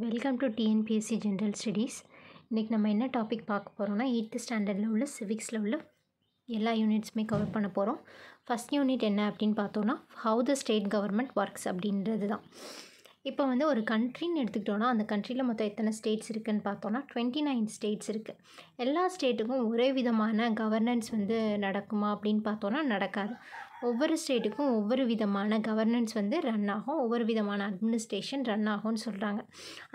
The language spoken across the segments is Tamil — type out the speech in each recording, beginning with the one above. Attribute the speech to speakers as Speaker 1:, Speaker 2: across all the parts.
Speaker 1: Welcome to TNPSC general studies. இன்றைக்கி நம்ம என்ன டாபிக் பார்க்க போகிறோம்னா 8th ஸ்டாண்டர்டில் உள்ள சிவிக்ஸில் உள்ள எல்லா யூனிட்ஸுமே கவர் பண்ண போகிறோம். ஃபஸ்ட் யூனிட் என்ன அப்படின்னு பார்த்தோன்னா how the state government works அப்படின்றது தான். இப்போ வந்து ஒரு கண்ட்ரின்னு எடுத்துக்கிட்டோன்னா அந்த கண்ட்ரியில் மொத்தம் எத்தனை ஸ்டேட்ஸ் இருக்குதுன்னு பார்த்தோன்னா 29 ஸ்டேட்ஸ் இருக்குது. எல்லா ஸ்டேட்டுக்கும் ஒரே விதமான கவர்னன்ஸ் வந்து நடக்குமா அப்படின்னு பார்த்தோன்னா நடக்காது. ஒவ்வொரு ஸ்டேட்டுக்கும் ஒவ்வொரு விதமான கவர்னன்ஸ் வந்து ரன் ஆகும், ஒவ்வொரு விதமான அட்மினிஸ்ட்ரேஷன் ரன் ஆகும்னு சொல்கிறாங்க.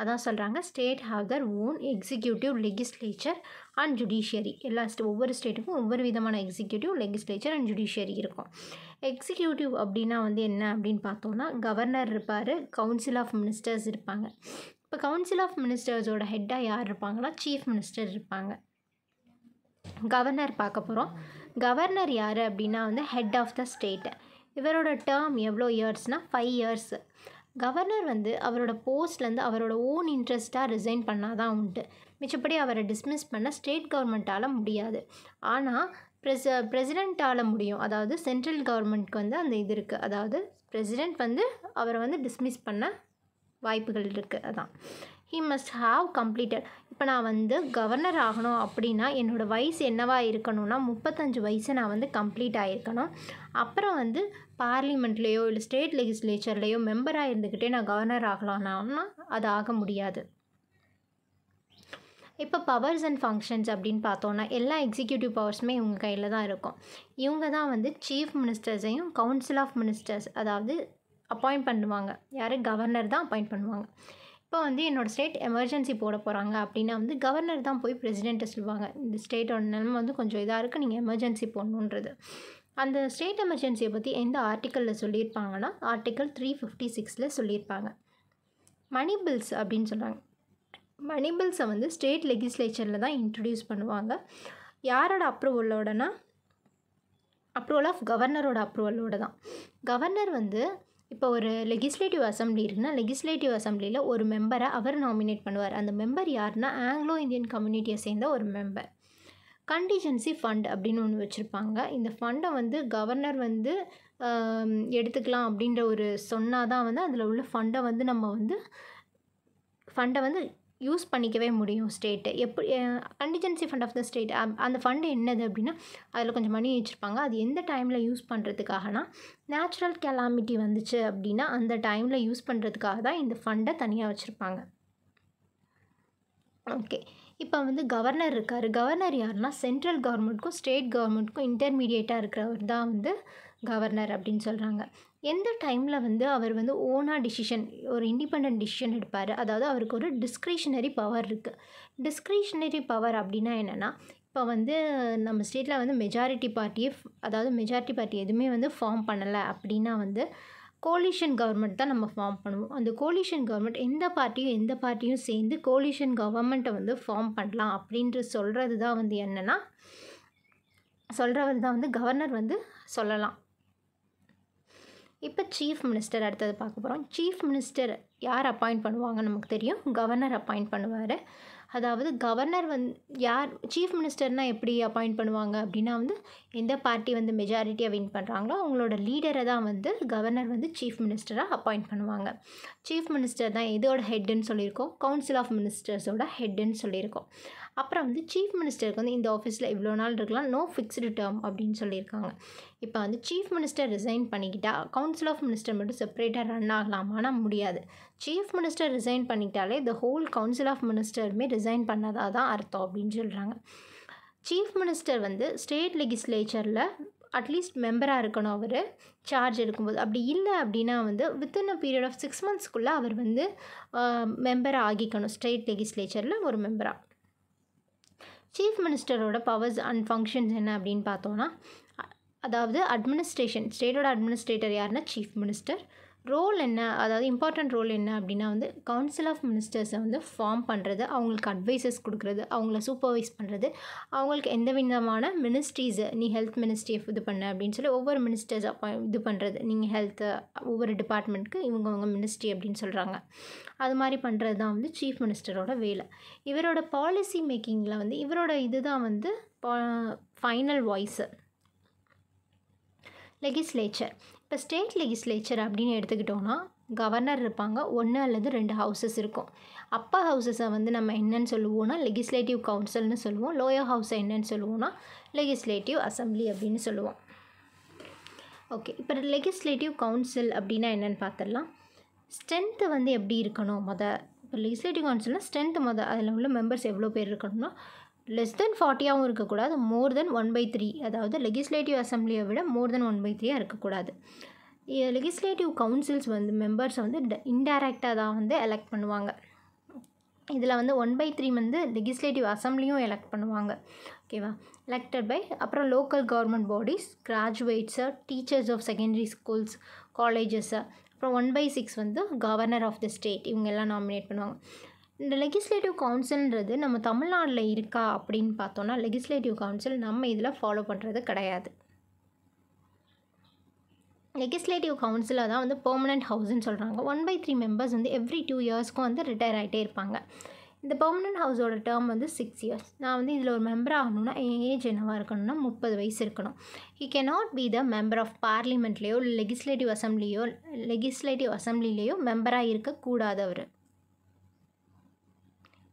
Speaker 1: அதான் சொல்கிறாங்க state have their own executive, legislature and judiciary. ஒவ்வொரு ஸ்டேட்டுக்கும் ஒவ்வொரு விதமான எக்ஸிக்யூட்டிவ், லெகிஸ்லேச்சர் அண்ட் ஜுடிஷியரி இருக்கும். எக்ஸிக்யூட்டிவ் அப்படின்னா வந்து என்ன அப்படின்னு பார்த்தோன்னா கவர்னர் இருப்பார், கவுன்சில் ஆஃப் மினிஸ்டர்ஸ் இருப்பாங்க. இப்போ கவுன்சில் ஆஃப் மினிஸ்டர்ஸோட ஹெட்டாக யார் இருப்பாங்கன்னா சீஃப் மினிஸ்டர் இருப்பாங்க. கவர்னர் பார்க்க போகிறோம். கவர்னர் யார் அப்படின்னா வந்து ஹெட் ஆஃப் த ஸ்டேட். இவரோட டேர்ம் எவ்வளோ இயர்ஸ்னால் 5 இயர்ஸ். கவர்னர் வந்து அவரோட போஸ்ட்லேருந்து அவரோட ஓன் இன்ட்ரெஸ்ட்டாக ரிசைன் பண்ணால் தான் உண்டு. மிச்சப்படி அவரை டிஸ்மிஸ் பண்ண ஸ்டேட் கவர்மெண்ட்டால் முடியாது. ஆனால் பிரசிடெண்ட்டால் முடியும். அதாவது சென்ட்ரல் கவர்மெண்ட்க்கு வந்து அந்த இது இருக்குது. அதாவது பிரசிடெண்ட் வந்து அவரை வந்து டிஸ்மிஸ் பண்ண வாய்ப்புகள் இருக்குது. அதான் ஹீ மஸ்ட் ஹாவ் கம்ப்ளீட்டட். இப்போ நான் வந்து கவர்னர் ஆகணும் அப்படின்னா என்னோடய வயசு என்னவாக இருக்கணும்னா 35 வயசு நான் வந்து கம்ப்ளீட் ஆகிருக்கணும். அப்புறம் வந்து பார்லிமெண்ட்லேயோ இல்லை ஸ்டேட் லெகிஸ்லேச்சர்லேயோ மெம்பராக இருந்துக்கிட்டே நான் கவர்னர் ஆகலாம்னா அது ஆக முடியாது. இப்போ பவர்ஸ் அண்ட் ஃபங்க்ஷன்ஸ் அப்படின்னு பார்த்தோன்னா எல்லா எக்ஸிக்யூட்டிவ் பவர்ஸுமே இவங்க கையில் தான் இருக்கும். இவங்க தான் வந்து சீஃப் மினிஸ்டர்ஸையும் கவுன்சில் ஆஃப் மினிஸ்டர்ஸ் அதாவது அப்பாயிண்ட் பண்ணுவாங்க. யார்? கவர்னர் தான் அப்பாயிண்ட் பண்ணுவாங்க. இப்போ வந்து என்னோடய ஸ்டேட் எமர்ஜென்சி போட போகிறாங்க அப்படின்னா வந்து கவர்னர் தான் போய் பிரசிடெண்ட்டை சொல்லுவாங்க, இந்த ஸ்டேட்டோட நிலைமை வந்து கொஞ்சம் இதாக இருக்குது, நீங்கள் எமர்ஜென்சி போடணுன்றது. அந்த ஸ்டேட் எமர்ஜென்சியை பற்றி எந்த ஆர்டிக்கலில் சொல்லியிருப்பாங்கன்னா ஆர்டிக்கல் 356 சொல்லியிருப்பாங்க. மணி பில்ஸ் அப்படின்னு சொல்கிறாங்க. மணி பில்ஸை வந்து ஸ்டேட் லெகிஸ்லேச்சரில் தான் இன்ட்ரடியூஸ் பண்ணுவாங்க. யாரோட அப்ரூவலோடனா அப்ரூவல் ஆஃப் கவர்னரோட அப்ரூவலோட தான். கவர்னர் வந்து இப்போ ஒரு லெகிஸ்லேட்டிவ் அசம்பிளி இருக்குன்னா லெகிஸ்லேட்டிவ் அசம்பிளியில் ஒரு மெம்பரை அவர் நாமினேட் பண்ணுவார். அந்த மெம்பர் யாருன்னா ஆங்கிலோ இந்தியன் கம்யூனிட்டியை சேர்ந்த ஒரு மெம்பர். கண்டிஜென்சி ஃபண்ட் அப்படின்னு ஒன்று வச்சுருப்பாங்க. இந்த ஃபண்டை வந்து கவர்னர் வந்து எடுத்துக்கலாம் அப்படின்ற ஒரு சொன்னால் தான் வந்து அதில் உள்ள ஃபண்டை வந்து நம்ம வந்து யூஸ் பண்ணிக்கவே முடியும் ஸ்டேட்டு. எப்படி contingency fund of the state அந்த ஃபண்டு என்னது அப்படின்னா அதில் கொஞ்சம் மணி வச்சுருப்பாங்க. அது எந்த டைமில் யூஸ் பண்ணுறதுக்காகனா நேச்சுரல் கெலாமிட்டி வந்துச்சு அப்படின்னா அந்த டைமில் யூஸ் பண்ணுறதுக்காக தான் இந்த ஃபண்டை தனியாக வச்சுருப்பாங்க. ஓகே, இப்போ வந்து கவர்னர் இருக்கார். கவர்னர் யாருன்னா சென்ட்ரல் கவர்மெண்ட்க்கும் ஸ்டேட் கவர்மெண்ட்க்கும் இன்டர்மீடியேட்டாக இருக்கிறவர் தான் வந்து கவர்னர் அப்படின்னு சொல்கிறாங்க. எந்த டைமில் வந்து அவர் வந்து ஓனாக டிசிஷன், ஒரு இண்டிபெண்ட் டிசிஷன் எடுப்பார். அதாவது அவருக்கு ஒரு டிஸ்க்ரிஷனரி பவர் இருக்குது. டிஸ்க்ரிஷனரி பவர் அப்படின்னா என்னென்னா இப்போ வந்து நம்ம ஸ்டேட்டில் வந்து மெஜாரிட்டி பார்ட்டி எதுவுமே வந்து ஃபார்ம் பண்ணலை அப்படின்னா வந்து கோலிஷன் கவர்மெண்ட் தான் நம்ம ஃபார்ம் பண்ணுவோம். அந்த கோலிஷன் கவர்மெண்ட் எந்த பார்ட்டியும் சேர்ந்து கோலிஷன் கவர்மெண்ட்டை வந்து ஃபார்ம் பண்ணலாம் அப்படின்ற சொல்கிறது தான் வந்து என்னென்னா சொல்கிறவர் தான் வந்து கவர்னர் வந்து சொல்லலாம். இப்போ சீஃப் மினிஸ்டர் அடுத்தது பார்க்க போகிறோம். சீஃப் மினிஸ்டர் யார் அப்பாயிண்ட் பண்ணுவாங்க நமக்கு தெரியும், கவர்னர் அப்பாயிண்ட் பண்ணுவார். அதாவது கவர்னர் சீஃப் மினிஸ்டர்னால் எப்படி அப்பாயிண்ட் பண்ணுவாங்க அப்படின்னா வந்து எந்த பார்ட்டி வந்து மெஜாரிட்டியாக வின் பண்ணுறாங்களோ அவங்களோட லீடரை தான் வந்து கவர்னர் வந்து சீஃப் மினிஸ்டராக அப்பாயிண்ட் பண்ணுவாங்க. சீஃப் மினிஸ்டர் தான் எதோட ஹெட்டுன்னு சொல்லியிருக்கோம், கவுன்சில் ஆஃப் மினிஸ்டர்ஸோட ஹெட்டுன்னு சொல்லியிருக்கோம். அப்புறம் வந்து சீஃப் மினிஸ்டருக்கு வந்து இந்த ஆஃபீஸில் இவ்வளோ நாள் இருக்கலாம், நோ ஃபிக்ஸ்டு டேர்ம் அப்படின்னு சொல்லியிருக்காங்க. இப்போ வந்து சீஃப் மினிஸ்டர் ரிசைன் பண்ணிக்கிட்டால் கவுன்சில் ஆஃப் மினிஸ்டர் மட்டும் செப்பரேட்டாக ரன் ஆகலாமான்னா முடியாது. சீஃப் மினிஸ்டர் ரிசைன் பண்ணிட்டாலே த ஹோல் கவுன்சில் ஆஃப் மினிஸ்டருமே ரிசைன் பண்ணதாக தான் அர்த்தம் அப்படின்னு சொல்கிறாங்க. சீஃப் மினிஸ்டர் வந்து ஸ்டேட் லெகிஸ்லேச்சரில் அட்லீஸ்ட் மெம்பராக இருக்கணும் அவர் சார்ஜ் எடுக்கும்போது. அப்படி இல்லை அப்படின்னா வந்து வித்தின் அ பீரியட் ஆஃப் 6 monthsக்குள்ளே அவர் வந்து மெம்பராக ஆகிக்கணும், ஸ்டேட் லெகிஸ்லேச்சரில் ஒரு மெம்பராக. சீஃப் மினிஸ்டரோட பவர்ஸ் அண்ட் ஃபங்க்ஷன்ஸ் என்ன அப்படின்னு பார்த்தோன்னா அதாவது அட்மினிஸ்ட்ரேஷன், ஸ்டேட்டோட அட்மினிஸ்ட்ரேட்டர் யாருன்னா சீஃப் மினிஸ்டர். ரோல் என்ன, அதாவது இம்பார்ட்டன்ட் ரோல் என்ன அப்படின்னா வந்து கவுன்சில் ஆஃப் மினிஸ்டர்ஸை வந்து ஃபார்ம் பண்ணுறது, அவங்களுக்கு அட்வைசஸ் கொடுக்குறது, அவங்கள சூப்பர்வைஸ் பண்ணுறது, அவங்களுக்கு எந்த விதமான மினிஸ்ட்ரிஸு நீ ஹெல்த் மினிஸ்ட்ரி இது பண்ண அப்படின்னு சொல்லி ஒவ்வொரு மினிஸ்டர்ஸ் இது பண்ணுறது, நீங்கள் ஹெல்த்து ஒவ்வொரு டிபார்ட்மெண்ட்டுக்கு இவங்க மினிஸ்ட்ரி அப்படின்னு சொல்கிறாங்க. அது மாதிரி பண்ணுறது தான் வந்து சீஃப் மினிஸ்டரோட வேலை. இவரோட பாலிசி மேக்கிங்கில் வந்து இவரோட இது தான் வந்து ஃபைனல் வாய்ஸு. லெகிஸ்லேச்சர், இப்போ ஸ்டேட் லெகிஸ்லேச்சர் அப்படின்னு எடுத்துக்கிட்டோன்னா கவர்னர் இருப்பாங்க, 1 அல்லது 2 ஹவுசஸ் இருக்கும். அப்பர் ஹவுசஸை வந்து நம்ம என்னன்னு சொல்லுவோம்னா லெகிஸ்லேட்டிவ் கவுன்சில்னு சொல்லுவோம். லோயர் ஹவுஸை என்னன்னு சொல்லுவோம்னா லெகிஸ்லேட்டிவ் அசம்பிளி அப்படின்னு சொல்லுவோம். ஓகே, இப்போ லெகிஸ்லேட்டிவ் கவுன்சில் அப்படின்னா என்னென்னு பார்த்துடலாம். ஸ்ட்ரென்த்து வந்து எப்படி இருக்கணும் இப்போ லெகிஸ்லேட்டிவ் கவுன்சில்னால் ஸ்ட்ரென்த்து அதில் உள்ள மெம்பர்ஸ் எவ்வளோ பேர் இருக்கணும்னா லெஸ் தென் 40ஆகவும் இருக்கக்கூடாது, மோர் தென் 1/3, அதாவது லெகிஸ்லேட்டிவ் அசம்பிளியை விட மோர் தென் 1/3 இருக்கக்கூடாது. லெகிஸ்லேட்டிவ் கவுன்சில்ஸ் வந்து மெம்பர்ஸை வந்து இன்டைரக்டாக தான் வந்து எலெக்ட் பண்ணுவாங்க. இதில் வந்து 1/3 வந்து லெகிஸ்லேட்டிவ் அசம்பிளியும் எலெக்ட் பண்ணுவாங்க. ஓகேவா, எலெக்டட் பை அப்புறம் local government bodies, graduates, teachers of secondary schools, colleges, அப்புறம் 1/6 வந்து கவர்னர் ஆஃப் த ஸ்டேட், இவங்க எல்லாம் நாமினேட் பண்ணுவாங்க. இந்த லெகிஸ்லேட்டிவ் கவுன்சில்ன்றது நம்ம தமிழ்நாட்டில் இருக்கா அப்படின்னு பார்த்தோன்னா லெகிஸ்லேட்டிவ் கவுன்சில் நம்ம இதில் ஃபாலோ பண்ணுறது கிடையாது. லெகிஸ்லேட்டிவ் கவுன்சிலை தான் வந்து பெர்மனெண்ட் ஹவுஸ்ன்னு சொல்கிறாங்க. 1/3 மெம்பர்ஸ் வந்து எவ்ரி 2 இயர்ஸ்க்கும் வந்து ரிட்டையர் ஆகிட்டே இருப்பாங்க. இந்த பெர்மனெண்ட் ஹவுஸோட டேர்ம் வந்து 6 இயர்ஸ். நான் வந்து இதில் ஒரு மெம்பர் ஆகணும்னா என் ஏஜ் என்னவாக இருக்கணும்னா 30 வயசு இருக்கணும். He cannot be the member of பார்லிமெண்ட்லேயோ லெகிஸ்லேட்டிவ் அசம்பிளிலேயோ மெம்பராக இருக்கக்கூடாது அவர்.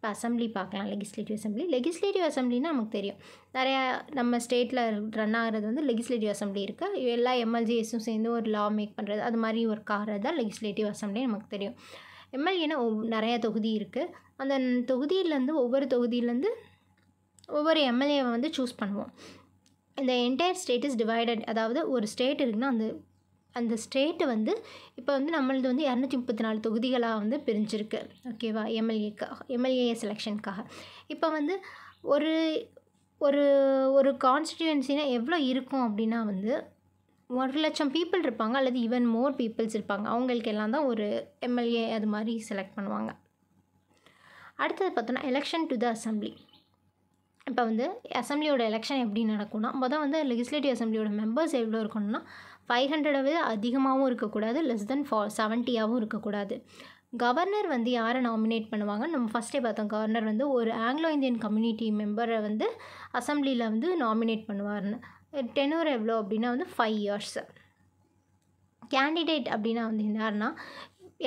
Speaker 1: இப்போ அசம்பிளி பார்க்கலாம். லெகிஸ்லேட்டிவ் அசம்பிளின்னா நமக்கு தெரியும், நிறையா நம்ம ஸ்டேட்டில் ரன் ஆகிறது வந்து லெகிஸ்லேட்டிவ் அசம்பிளி இருக்குது. எல்லா எம்எல்ஏஸும் சேர்ந்து ஒரு லா மேக் பண்ணுறது, அது மாதிரி ஒர்க் ஆகிறது தான் லெகிஸ்லேட்டிவ் அசம்பிளி நமக்கு தெரியும். எம்எல்ஏன்னா நிறையா தொகுதி இருக்குது. அந்த தொகுதியிலேருந்து ஒவ்வொரு எம்எல்ஏவை வந்து சூஸ் பண்ணுவோம். இந்த என்டையர் ஸ்டேட் இஸ் டிவைடட், அதாவது ஒரு ஸ்டேட் இருக்குன்னா அந்த ஸ்டேட்டு வந்து இப்போ வந்து நம்மளது வந்து 234 தொகுதிகளாக வந்து பிரிஞ்சிருக்கு. ஓகேவா, எம்எல்ஏ செலெக்ஷனுக்காக. இப்போ வந்து ஒரு ஒரு ஒரு கான்ஸ்டிடியூன்சினா எவ்வளோ இருக்கும் அப்படின்னா வந்து 1,00,000 பீப்புள் இருப்பாங்க, அல்லது ஈவன் மோர் பீப்புள்ஸ் இருப்பாங்க. அவங்களுக்கு எல்லாம் தான் ஒரு எம்எல்ஏ அது மாதிரி செலக்ட் பண்ணுவாங்க. அடுத்தது பார்த்தோன்னா எலெக்ஷன் டு த அசம்பிளி. இப்போ வந்து அசம்பிளியோட எலெக்ஷன் எப்படி நடக்கும்னா வந்து லெகிஸ்லேட்டிவ் அசம்பிளியோட மெம்பர்ஸ் எவ்வளோ இருக்கணும்னா 500 விட அதிகமாகவும் இருக்கக்கூடாது, லெஸ் தென் 70ஆகவும் இருக்கக்கூடாது. கவர்னர் வந்து யாரை நாமினேட் பண்ணுவாங்க, நம்ம ஃபஸ்ட்டே பார்த்தோம். கவர்னர் வந்து ஒரு ஆங்கிலோ இந்தியன் கம்யூனிட்டி மெம்பரை வந்து அசம்பிளியில் வந்து நாமினேட் பண்ணுவார்னு. டெனூர் எவ்வளோ அப்படின்னா வந்து 5 இயர்ஸ். கேண்டிடேட் அப்படின்னா வந்து யாருன்னா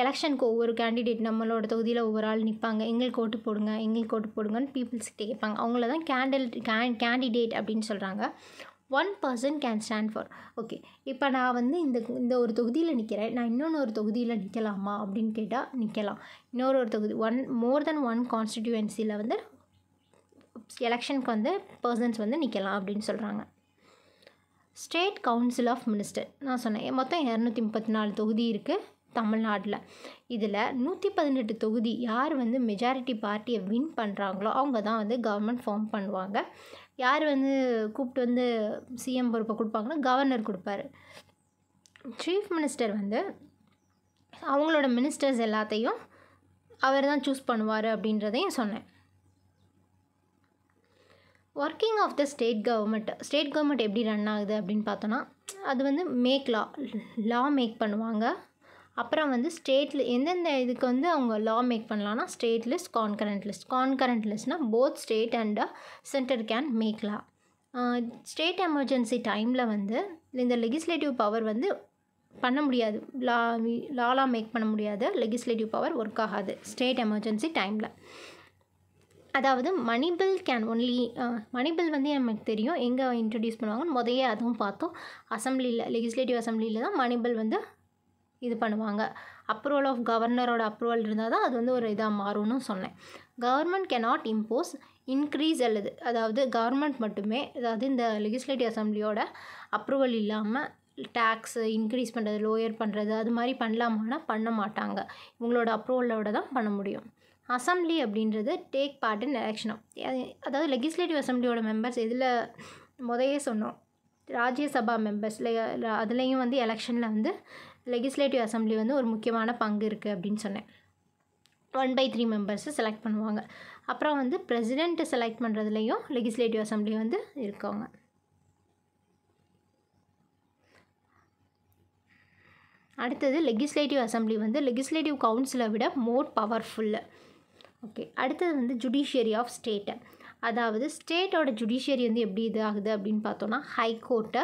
Speaker 1: எலெக்ஷனுக்கு ஒவ்வொரு கேண்டிடேட் நம்மளோட தொகுதியில் ஒவ்வொரு ஆள் நிற்பாங்க. எங்களுக்கு ஓட்டு போடுங்கன்னு பீப்புள்ஸ்கிட்ட கேட்பாங்க. அவங்கள தான் கேண்டிடேட் அப்படின்னு சொல்கிறாங்க. 1 person can stand for. Okay, இப்போ நான் வந்து இந்த ஒரு தொகுதியில் நிற்கிறேன், நான் இன்னொரு தொகுதியில் நிற்கலாமா அப்படின்னு கேட்டால் நிற்கலாம். ஒரு தொகுதி மோர் தென் 1 கான்ஸ்டிடியூவன்சியில் வந்து எலெக்ஷனுக்கு வந்து பர்சன்ஸ் வந்து நிற்கலாம் அப்படின்னு சொல்கிறாங்க. ஸ்டேட் கவுன்சில் ஆஃப் மினிஸ்டர் நான் சொன்னேன், மொத்தம் 234 தொகுதி இருக்குது தமிழ்நாட்டில். இதில் 118 தொகுதி யார் வந்து மெஜாரிட்டி பார்ட்டியை வின் பண்ணுறாங்களோ அவங்க தான் வந்து கவர்மெண்ட் ஃபார்ம் பண்ணுவாங்க. யார் வந்து கூப்பிட்டு வந்து சிஎம் பொறுப்பை கொடுப்பாங்கன்னா கவர்னர் கொடுப்பாரு. சீஃப் மினிஸ்டர் வந்து அவங்களோட மினிஸ்டர்ஸ் எல்லாத்தையும் அவர் தான் சூஸ் பண்ணுவார் அப்படின்றதையும் சொன்னேன். Working of the state government எப்படி ரன் ஆகுது அப்படின்னு பார்த்தோன்னா அது வந்து லா மேக் பண்ணுவாங்க. அப்புறம் வந்து ஸ்டேட்டில் எந்தெந்த இதுக்கு வந்து அவங்க லா மேக் பண்ணலான்னா ஸ்டேட் லிஸ்ட், கான்கரண்ட் லிஸ்ட்னால் both state and centre can make law. State emergency டைமில் வந்து இந்த லெகிஸ்லேட்டிவ் பவர் வந்து பண்ண முடியாது, லாலாம் மேக் பண்ண முடியாது, லெகிஸ்லேட்டிவ் பவர் ஒர்க் ஆகாது ஸ்டேட் எமர்ஜென்சி டைமில். அதாவது மணி பில் வந்து நமக்கு தெரியும் எங்கே இன்ட்ரடியூஸ் பண்ணுவாங்கன்னு முதல்ல அதுவும் பார்த்தோம். லெகிஸ்லேட்டிவ் அசம்பிளியில் தான் மணி பில் வந்து இது பண்ணுவாங்க. அப்ரூவல் ஆஃப் கவர்னரோட அப்ரூவல் இருந்தால் தான் அது வந்து ஒரு இதாக மாறும்னு சொன்னேன். கவர்மெண்ட் கேனாட் இம்போஸ் இன்க்ரீஸ் அதாவது கவர்மெண்ட் மட்டுமே, அதாவது இந்த லெகிஸ்லேட்டிவ் அசம்பிளியோட அப்ரூவல் இல்லாமல் டேக்ஸு இன்க்ரீஸ் பண்ணுறது, லோயர் பண்ணுறது அது மாதிரி பண்ணலாமான்னா பண்ண மாட்டாங்க. இவங்களோட அப்ரூவலோட தான் பண்ண முடியும். அசம்பிளி அப்படின்றது டேக் பார்ட் இன் எலெக்ஷனும், அதாவது லெகிஸ்லேட்டிவ் அசம்பிளியோட மெம்பர்ஸ் இதில் முதலே சொன்னோம், ராஜ்யசபா மெம்பர்ஸில் அதுலேயும் வந்து எலெக்ஷனில் வந்து லெகிஸ்லேட்டிவ் அசம்பிளி வந்து ஒரு முக்கியமான பங்கு இருக்குது அப்படின்னு சொன்னேன். 1/3 மெம்பர்ஸை செலக்ட் பண்ணுவாங்க. அப்புறம் வந்து பிரசிடெண்ட்டை செலக்ட் பண்ணுறதுலையும் லெகிஸ்லேட்டிவ் அசம்பிளி வந்து இருக்காங்க. அடுத்தது லெகிஸ்லேட்டிவ் அசம்பிளி வந்து லெகிஸ்லேட்டிவ் கவுன்சிலை விட மோர் பவர்ஃபுல்லு. ஓகே, அடுத்தது வந்து ஜுடிஷியரி ஆஃப் ஸ்டேட்டு. அதாவது ஸ்டேட்டோட ஜுடிஷியரி வந்து எப்படி இது ஆகுது அப்படின்னு பார்த்தோன்னா ஹைகோர்ட்டு,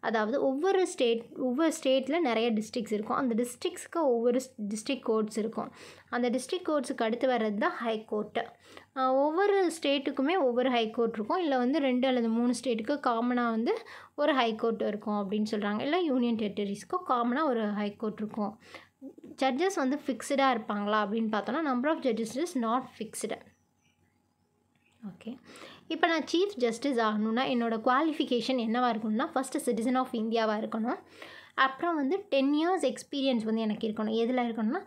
Speaker 1: அதாவது ஒவ்வொரு ஸ்டேட்டில் நிறைய டிஸ்ட்ரிக்ஸ் இருக்கும். அந்த டிஸ்ட்ரிக்ஸ்க்கு ஒவ்வொரு டிஸ்ட்ரிக்ட் கோர்ட்ஸ் இருக்கும். அந்த டிஸ்ட்ரிக்ட் கோர்ட்ஸுக்கு அடுத்து வர்றது தான் ஹை கோர்ட்டு. ஒவ்வொரு ஸ்டேட்டுக்குமே ஒவ்வொரு ஹை கோர்ட் இருக்கும். இல்லை வந்து 2 அல்லது 3 ஸ்டேட்டுக்கு காமனாக வந்து ஒரு ஹை கோர்ட் இருக்கும் அப்படின்னு சொல்கிறாங்க. இல்லை யூனியன் டெரிட்டரிஸ்க்கும் காமனாக ஒரு ஹை கோர்ட் இருக்கும். ஜட்ஜஸ் வந்து ஃபிக்ஸ்டாக இருப்பாங்களா அப்படின்னு பார்த்தோன்னா number of judges is not fixed. Okay, இப்போ நான் சீஃப் ஜஸ்டிஸ் ஆகணுன்னா என்னோடய குவாலிஃபிகேஷன் என்னவாக இருக்கணும்னா ஃபஸ்ட்டு சிட்டிசன் ஆஃப் இந்தியாவாக இருக்கணும். அப்புறம் வந்து 10 years எக்ஸ்பீரியன்ஸ் வந்து எனக்கு இருக்கணும். எதில் இருக்கணும்னா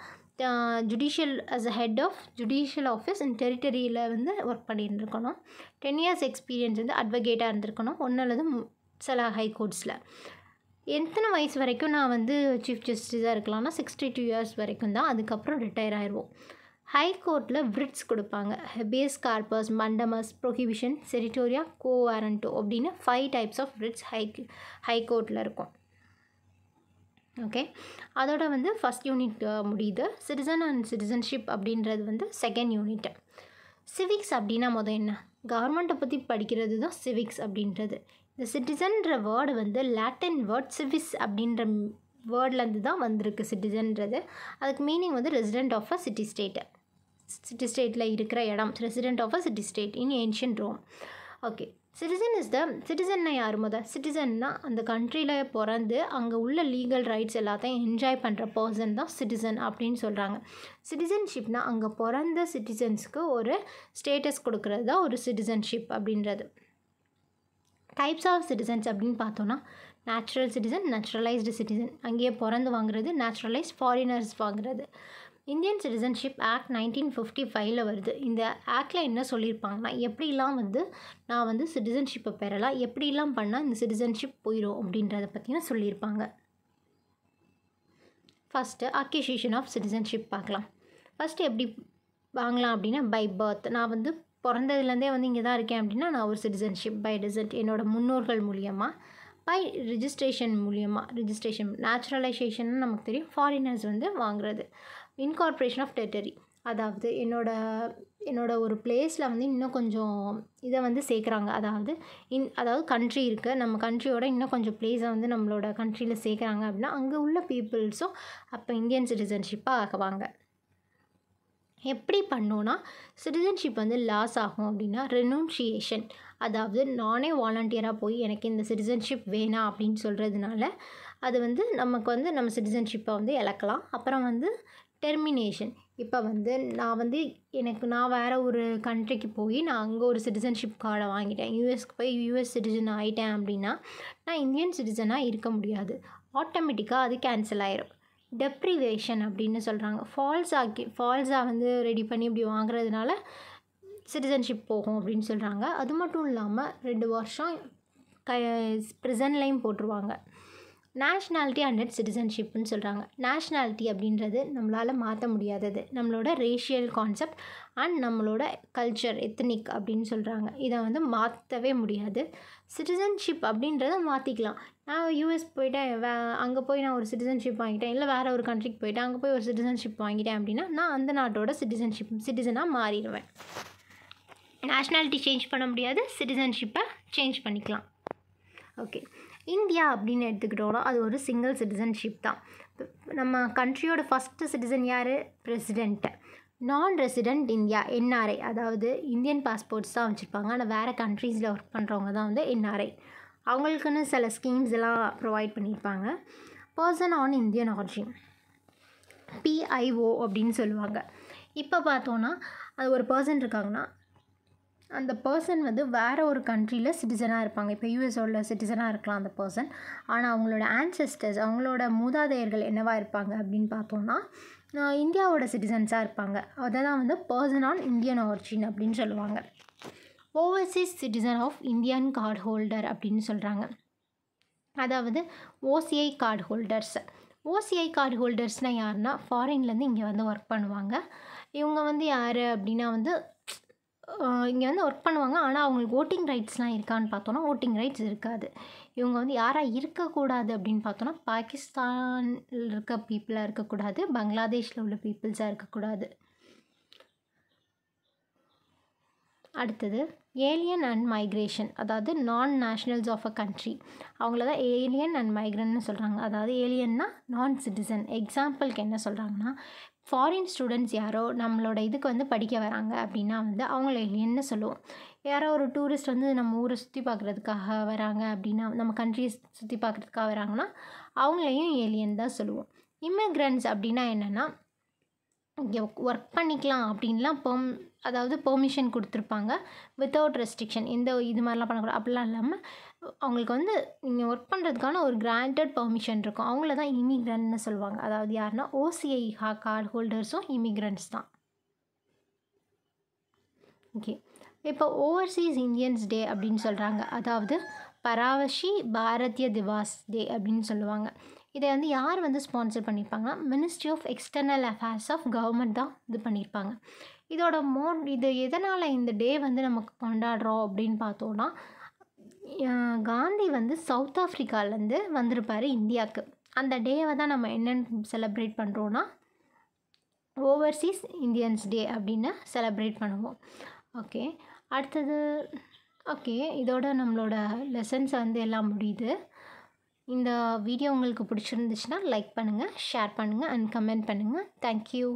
Speaker 1: judicial as a head of judicial office in டெரிட்டரியில் வந்து ஒர்க் பண்ணிட்டு இருக்கணும். 10 years எக்ஸ்பீரியன்ஸ் வந்து அட்வொகேட்டாக இருந்திருக்கணும், ஒன்று அல்லது சில ஹை கோர்ட்ஸில். எத்தனை வயசு வரைக்கும் நான் வந்து சீஃப் ஜஸ்டிஸாக இருக்கலாம்னா 62 years வரைக்கும் தான். அதுக்கப்புறம் ரிட்டையர் ஆயிடுவோம். ஹை கோர்ட்டில் விரிட்ஸ் கொடுப்பாங்க. ஹெபியஸ் கார்பஸ், மண்டமஸ், ப்ரொஹிபிஷன், செரிட்டோரியா, கோ வாரண்டோ அப்படின்னு 5 types ஆஃப் விரிட்ஸ் ஹை கோர்ட்டில் இருக்கும். ஓகே, அதோட வந்து ஃபஸ்ட் யூனிட் முடியுது. சிட்டிசன் அண்ட் சிட்டிசன்ஷிப் அப்படின்றது வந்து செகண்ட் யூனிட். சிவிக்ஸ் அப்படின்னா என்ன? கவர்மெண்ட்டை பற்றி படிக்கிறது தான் சிவிக்ஸ் அப்படின்றது. இந்த சிட்டிசன்ற வேர்டு வந்து லாட்டின் வேர்ட் சிவிஸ் அப்படின்ற வேர்ட்லேருந்து தான் வந்திருக்கு. சிட்டிசன்றது அதுக்கு மீனிங் வந்து ரெசிடென்ட் ஆஃப் அ சிட்டி ஸ்டேட்டில் இருக்கிற இடம், resident of a city state in ancient Rome. Okay, சிட்டிசன்னா யார்? சிட்டிசன்னா அந்த கண்ட்ரியில் பிறந்து அங்கே உள்ள லீகல் ரைட்ஸ் எல்லாத்தையும் என்ஜாய் பண்ணுற பர்சன் தான் சிட்டிசன் அப்படின்னு சொல்கிறாங்க. சிட்டிசன்ஷிப்னா அங்கே பிறந்த சிட்டிசன்ஸ்க்கு ஒரு ஸ்டேட்டஸ் கொடுக்கறது தான் ஒரு சிட்டிசன்ஷிப் அப்படின்றது. டைப்ஸ் ஆஃப் சிட்டிசன்ஸ் அப்படின்னு பார்த்தோன்னா நேச்சுரல் சிட்டிசன், நேச்சுரலைஸ்டு சிட்டிசன், அங்கேயே பிறந்து வாங்குறது, நேச்சுரலைஸ்ட் ஃபாரினர்ஸ் வாங்குறது. இந்தியன் சிட்டிசன்ஷிப் ஆக்ட் 1955 வருது. இந்த ஆக்டில் என்ன சொல்லியிருப்பாங்கன்னா எப்படிலாம் வந்து நான் வந்து சிட்டிசன்ஷிப்பை பெறலாம், எப்படிலாம் பண்ணால் இந்த சிட்டிசன்ஷிப் போயிடும் அப்படின்றத பற்றியும் சொல்லியிருப்பாங்க. ஃபஸ்ட்டு அக்யூசியேஷன் ஆஃப் சிட்டிசன்ஷிப் பார்க்கலாம். ஃபஸ்ட்டு எப்படி வாங்கலாம் அப்படின்னா பை பர்த். நான் வந்து பிறந்ததுலேருந்தே வந்து இங்கே தான் இருக்கேன் அப்படின்னா நான் ஒரு சிட்டிசன்ஷிப். பை டெசன்ட் என்னோடய முன்னோர்கள் மூலியமாக. பை ரிஜிஸ்ட்ரேஷன் நேச்சுரலைசேஷன் நமக்கு தெரியும், ஃபாரினர்ஸ் வந்து வாங்குறது. இன்கார்பரேஷன் ஆஃப் டெரிட்டரி, அதாவது என்னோட ஒரு பிளேஸில் வந்து இன்னும் கொஞ்சம் இதை வந்து சேர்க்குறாங்க. அதாவது கண்ட்ரி இருக்குது, நம்ம கண்ட்ரியோட இன்னும் கொஞ்சம் பிளேஸை வந்து நம்மளோட கண்ட்ரியில் சேர்க்குறாங்க அப்படின்னா அங்கே உள்ள பீப்புள்ஸும் அப்போ இந்தியன் சிட்டிசன்ஷிப்பாக ஆகுவாங்க. எப்படி பண்ணோன்னா சிட்டிசன்ஷிப் வந்து லாஸ் ஆகும் அப்படின்னா ரெனூன்சியேஷன், அதாவது நானே வாலண்டியராக போய் எனக்கு இந்த சிட்டிசன்ஷிப் வேணாம் அப்படின்னு சொல்கிறதுனால அது வந்து நமக்கு வந்து நம்ம சிட்டிசன்ஷிப்பை வந்து இழக்கலாம். அப்புறம் வந்து டெர்மினேஷன், இப்போ வந்து நான் வேறு ஒரு கண்ட்ரிக்கு போய் நான் அங்கே ஒரு சிட்டிசன்ஷிப் கார்டை வாங்கிட்டேன், யூஎஸ்க்கு போய் யூஎஸ் சிட்டிசன் ஆகிட்டேன் அப்படின்னா நான் இந்தியன் சிட்டிசனாக இருக்க முடியாது, ஆட்டோமேட்டிக்காக அது கேன்சல் ஆயிரும். டெப்ரிவேஷன் அப்படின்னு சொல்கிறாங்க. ஃபால்ஸாக வந்து ரெடி பண்ணி இப்படி வாங்குறதுனால சிட்டிசன்ஷிப் போகும் அப்படின்னு சொல்கிறாங்க. அது மட்டும் இல்லாமல் 2 வருஷம் ப்ரிசன்லையும் போட்டுருவாங்க. நேஷ்னாலிட்டி அண்ட் சிட்டிசன்ஷிப்னு சொல்கிறாங்க. நேஷ்னாலிட்டி அப்படின்றது நம்மளால் மாற்ற முடியாதது, நம்மளோட ரேஷியல் கான்செப்ட் அண்ட் நம்மளோட கல்ச்சர் எத்னிக் அப்படின்னு சொல்கிறாங்க. இதை வந்து மாற்றவே முடியாது. சிட்டிசன்ஷிப் அப்படின்றத மாற்றிக்கலாம். நான் யூஎஸ் போயிட்டேன், அங்கே போய் நான் ஒரு சிட்டிசன்ஷிப் வாங்கிட்டேன், இல்லை வேறு ஒரு கண்ட்ரிக்கு போயிட்டேன், அங்கே போய் ஒரு சிட்டிசன்ஷிப் வாங்கிட்டேன் அப்படின்னா நான் அந்த நாட்டோட சிட்டிசனாக மாறிடுவேன். நேஷ்னாலிட்டி சேஞ்ச் பண்ண முடியாது, சிட்டிசன்ஷிப்பை சேஞ்ச் பண்ணிக்கலாம். ஓகே, இந்தியா அப்படின்னு எடுத்துக்கிட்டோன்னா அது ஒரு சிங்கிள் சிட்டிசன்ஷிப் தான். நம்ம கண்ட்ரியோட ஃபஸ்ட்டு சிட்டிசன் யார்? பிரசிடெண்ட்டு. நான் ரெசிடெண்ட் இந்தியா, என்ஆர்ஐ, அதாவது இந்தியன் பாஸ்போர்ட்ஸ் தான் வச்சுருப்பாங்க, ஆனால் வேறு கண்ட்ரீஸில் ஒர்க் பண்ணுறவங்க தான் வந்து என்ஆர்ஐ. அவங்களுக்குன்னு சில ஸ்கீம்ஸ் எல்லாம் ப்ரொவைட் பண்ணியிருப்பாங்க. Person on Indian origin, BIO அப்படின்னு சொல்லுவாங்க. இப்போ பார்த்தோன்னா அது ஒரு பர்சன் இருக்காங்கன்னா அந்த பர்சன் வந்து வேறு ஒரு கண்ட்ரியில் சிட்டிசனாக இருப்பாங்க. இப்போ யூஎஸோட சிட்டிசனாக இருக்கலாம் அந்த பர்சன், ஆனால் அவங்களோட ஆன்செஸ்டர்ஸ், அவங்களோட மூதாதையர்கள் என்னவாக இருப்பாங்க அப்படின்னு பார்த்தோன்னா இந்தியாவோட சிட்டிசன்ஸாக இருப்பாங்க. அதை தான் வந்து பர்சன் ஆன் இந்தியன் ஆரிஜின் அப்படின்னு சொல்லுவாங்க. Overseas citizen of Indian card holder அப்படின்னு சொல்கிறாங்க. அதாவது OCI card holders. OCI card ஹோல்டர்ஸ்னால் யாருன்னா ஃபாரின்லேருந்து இங்கே வந்து ஒர்க் பண்ணுவாங்க. இவங்க வந்து யார் அப்படின்னா வந்து இங்கே வந்து ஒர்க் பண்ணுவாங்க, ஆனால் அவங்களுக்கு ஓட்டிங் ரைட்ஸ்லாம் இருக்கான்னு பார்த்தோன்னா ஓட்டிங் ரைட்ஸ் இருக்காது. இவங்க வந்து யாராக இருக்கக்கூடாது அப்படின்னு பார்த்தோன்னா பாகிஸ்தானில் இருக்க பீப்புளாக இருக்கக்கூடாது, பங்களாதேஷில் உள்ள பீப்புள்ஸாக இருக்கக்கூடாது. அடுத்தது ஏலியன் அண்ட் மைக்ரேஷன், அதாவது நான் நேஷ்னல்ஸ் ஆஃப் அ கண்ட்ரி, அவங்கள தான் ஏலியன் அண்ட் மைக்ரன்ட்னு சொல்கிறாங்க. அதாவது ஏலியன்னா நான் சிட்டிசன். எக்ஸாம்பிளுக்கு என்ன சொல்கிறாங்கன்னா, ஃபாரின் ஸ்டூடெண்ட்ஸ் யாரோ நம்மளோட இதுக்கு வந்து படிக்க வராங்க அப்படின்னா வந்து அவங்கள ஏலியன்னு சொல்லுவோம். யாரோ ஒரு டூரிஸ்ட் வந்து நம்ம ஊரை சுற்றி பார்க்குறதுக்காக வராங்க அப்படின்னா, நம்ம கண்ட்ரியை சுற்றி பார்க்குறதுக்காக வராங்கன்னா அவங்களையும் ஏலியன் தான் சொல்லுவோம். இமிக்ரண்ட்ஸ் அப்படின்னா என்னென்னா, இங்கே ஒர்க் பண்ணிக்கலாம் அப்படின்லாம் அதாவது பெர்மிஷன் கொடுத்துருப்பாங்க, வித்தவுட் ரெஸ்ட்ரிக்ஷன். இந்த இது மாதிரிலாம் பண்ணக்கூடாது அப்படிலாம் இல்லாமல் அவங்களுக்கு வந்து இங்கே ஒர்க் பண்ணுறதுக்கான ஒரு கிராண்டட் பெர்மிஷன் இருக்கும். அவங்கள தான் இமிக்ரண்ட்னு சொல்லுவாங்க. அதாவது யாருன்னா ஓசிஐ கார்டு ஹோல்டர்ஸும் இமிக்ரண்ட்ஸ் தான். ஓகே, இப்போ ஓவர்சீஸ் இந்தியன்ஸ் டே அப்படின்னு சொல்கிறாங்க. அதாவது பராவஷி பாரதிய திவாஸ் டே அப்படின்னு சொல்லுவாங்க. இதை வந்து யார் வந்து ஸ்பான்சர் பண்ணியிருப்பாங்கன்னா, ministry of external affairs of government தான் இது பண்ணியிருப்பாங்க. இதோட இது எதனால் இந்த டே வந்து நமக்கு கொண்டாடுறோம் அப்படின்னு பார்த்தோன்னா, காந்தி வந்து சவுத் ஆஃப்ரிக்காலேருந்து வந்திருப்பார் இந்தியாவுக்கு. அந்த டேவை தான் நம்ம என்னென்னு செலிப்ரேட் பண்ணுறோன்னா, ஓவர்சீஸ் இந்தியன்ஸ் டே அப்படின்னு செலிப்ரேட் பண்ணுவோம். ஓகே, அடுத்தது இதோட நம்மளோட லெசன்ஸ் வந்து எல்லாம் முடியுது. இந்த வீடியோ உங்களுக்கு பிடிச்சிருந்துச்சுன்னா லைக் பண்ணுங்கள், ஷேர் பண்ணுங்கள் அண்ட் கமெண்ட் பண்ணுங்கள். தேங்க்யூ.